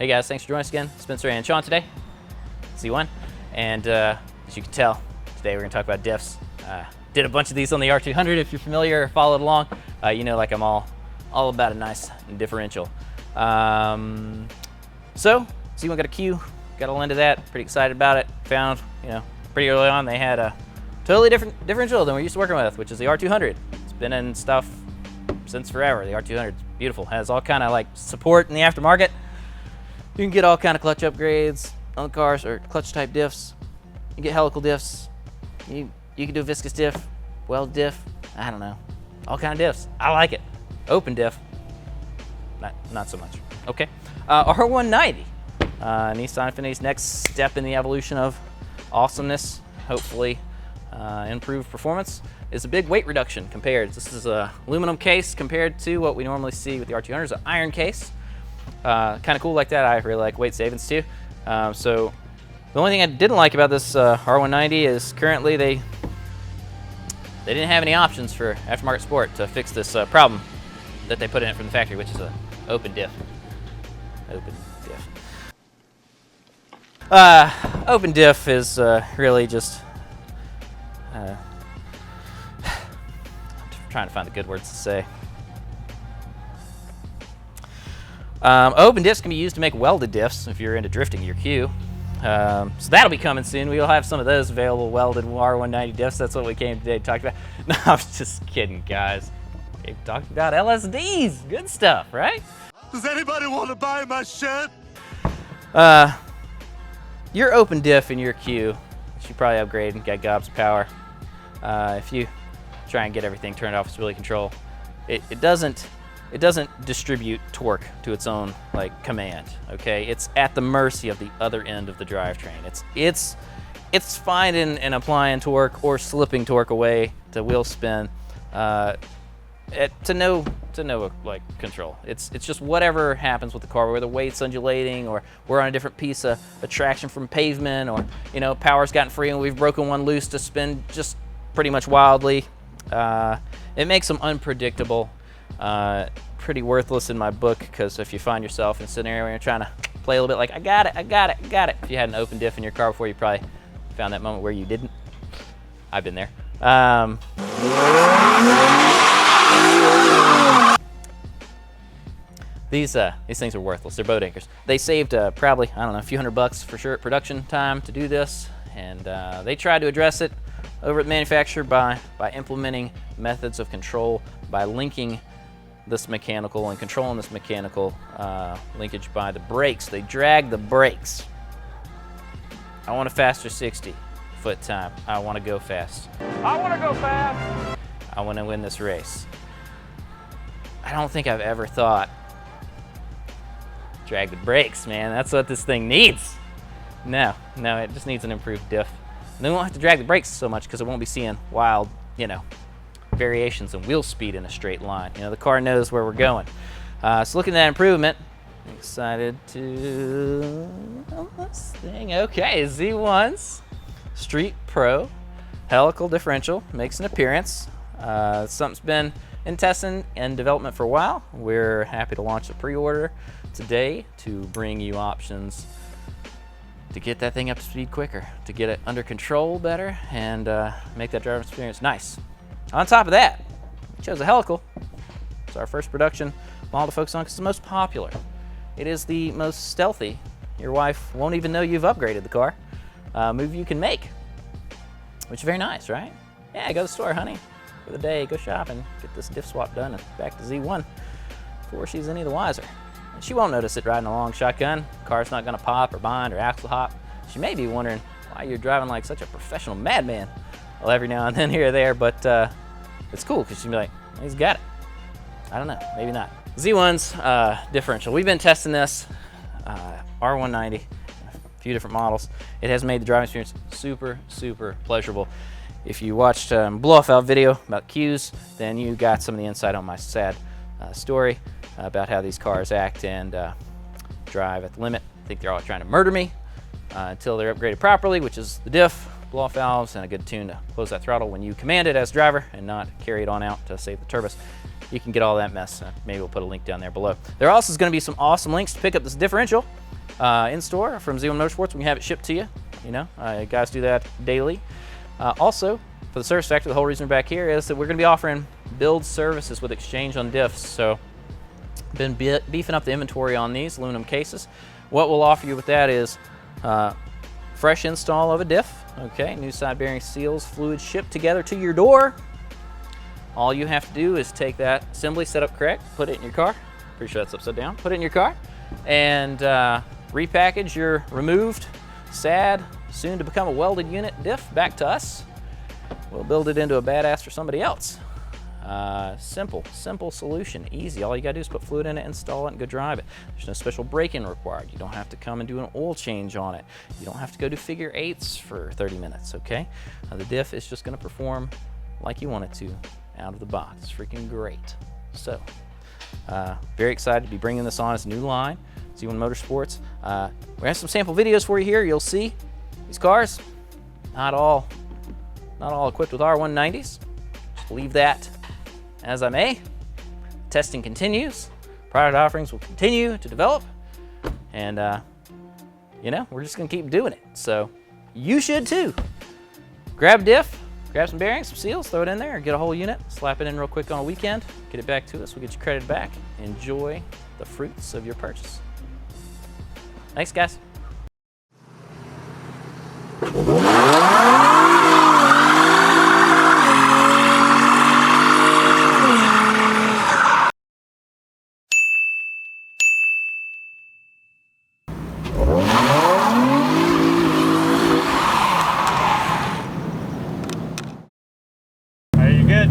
Hey guys, thanks for joining us again. Spencer and Sean today, Z1. And as you can tell, today we're gonna talk about diffs. Did a bunch of these on the R200. If you're familiar or followed along, you know, like I'm all about a nice differential. So Z1 got a Q, got all into that, pretty excited about it. Found, you know, pretty early on they had a totally different differential than we're used to working with, which is the R200. It's been in stuff since forever. The R200 is beautiful, has all kind of like support in the aftermarket. You can get all kind of clutch upgrades on the cars, or clutch type diffs. You can get helical diffs. You can do viscous diff, weld diff, I don't know. All kind of diffs. I like it. Open diff, not so much. Okay. R190. Nissan Infiniti's next step in the evolution of awesomeness, hopefully improved performance, is a big weight reduction compared. This is a aluminum case compared to what we normally see with the R200, an iron case. Kind of cool like that. I really like weight savings too. So the only thing I didn't like about this R190 is currently they didn't have any options for aftermarket sport to fix this problem that they put in it from the factory, which is an open diff. Open diff. Open diff is really just I'm trying to find the good words to say. Open diffs can be used to make welded diffs if you're into drifting your Q. So that'll be coming soon. We'll have some of those available, welded R190 diffs. That's what we came today to talk about. No, I was just kidding, guys. We've talked about LSDs. Good stuff, right? Does anybody want to buy my shirt? Your open diff in your Q, which you probably upgrade and get gobs of power. If you try and get everything turned off, it's really control. It doesn't distribute torque to its own like command. Okay, it's at the mercy of the other end of the drivetrain. It's fine in applying torque or slipping torque away to wheel spin, to no like control. It's just whatever happens with the car, where the weight's undulating, or we're on a different piece of traction from pavement, or you know, power's gotten free and we've broken one loose to spin just pretty much wildly. It makes them unpredictable. Pretty worthless in my book, because if you find yourself in a scenario where you're trying to play a little bit like, I got it. If you had an open diff in your car before, you probably found that moment where you didn't. I've been there. These things are worthless. They're boat anchors. They saved probably, I don't know, a few $100 for sure at production time to do this, and they tried to address it over at the manufacturer by implementing methods of control, by linking this mechanical and controlling this mechanical linkage by the brakes. They drag the brakes. I want a faster 60 foot time. I want to go fast. I want to go fast. I want to win this race. I don't think I've ever thought, drag the brakes, man. That's what this thing needs. No, it just needs an improved diff. And then we won't have to drag the brakes so much, because it won't be seeing wild, you know, variations in wheel speed in a straight line. You know, the car knows where we're going. So looking at that improvement, I'm excited to this thing. Okay, Z1's StreetPro Helical differential makes an appearance. Something's been in testing and development for a while. We're happy to launch a pre-order today to bring you options to get that thing up to speed quicker, to get it under control better, and make that driving experience nice. On top of that, we chose a Helical. It's our first production model to focus on because it's the most popular. It is the most stealthy. Your wife won't even know you've upgraded the car. Move you can make, which is very nice, right? Yeah, go to the store, honey, for the day, go shopping, get this diff swap done, and back to Z1 before she's any the wiser. And she won't notice it riding along shotgun. Car's not gonna pop or bind or axle hop. She may be wondering why you're driving like such a professional madman. Well, every now and then here or there, but it's cool because she'll be like, he's got it. I don't know, maybe not. Z1's differential. We've been testing this R190, a few different models. It has made the driving experience super, super pleasurable. If you watched blow-off valve video about Qs, then you got some of the insight on my sad story about how these cars act and drive at the limit. I think they're all trying to murder me until they're upgraded properly, which is the diff blow-off valves, and a good tune to close that throttle when you command it as driver and not carry it on out to save the turbos. You can get all that mess. Maybe we'll put a link down there below. There also is going to be some awesome links to pick up this differential in store from Z1 Motorsports. We can have it shipped to you. You know, guys do that daily. Also, for the service factory, the whole reason we're back here is that we're going to be offering build services with exchange on diffs. So, been beefing up the inventory on these aluminum cases. What we'll offer you with that is fresh install of a diff. Okay, new side bearing seals, fluid shipped together to your door. All you have to do is take that assembly, set up correct, put it in your car. Pretty sure that's upside down. Put it in your car and repackage your removed, sad, soon to become a welded unit diff back to us. We'll build it into a badass for somebody else. Simple solution, easy. All you gotta do is put fluid in it, install it, and go drive it. There's no special break-in required. You don't have to come and do an oil change on it. You don't have to go do figure eights for 30 minutes, okay? The diff is just gonna perform like you want it to out of the box. It's freaking great. So, very excited to be bringing this on as a new line, Z1 Motorsports. We have some sample videos for you here. You'll see these cars, not all equipped with R190s. Just leave that as I may. Testing continues. Product offerings will continue to develop. And, you know, we're just gonna keep doing it. So, you should too. Grab a diff, grab some bearings, some seals, throw it in there, get a whole unit, slap it in real quick on a weekend, get it back to us, we'll get you credit back. Enjoy the fruits of your purchase. Thanks, guys. Are you good?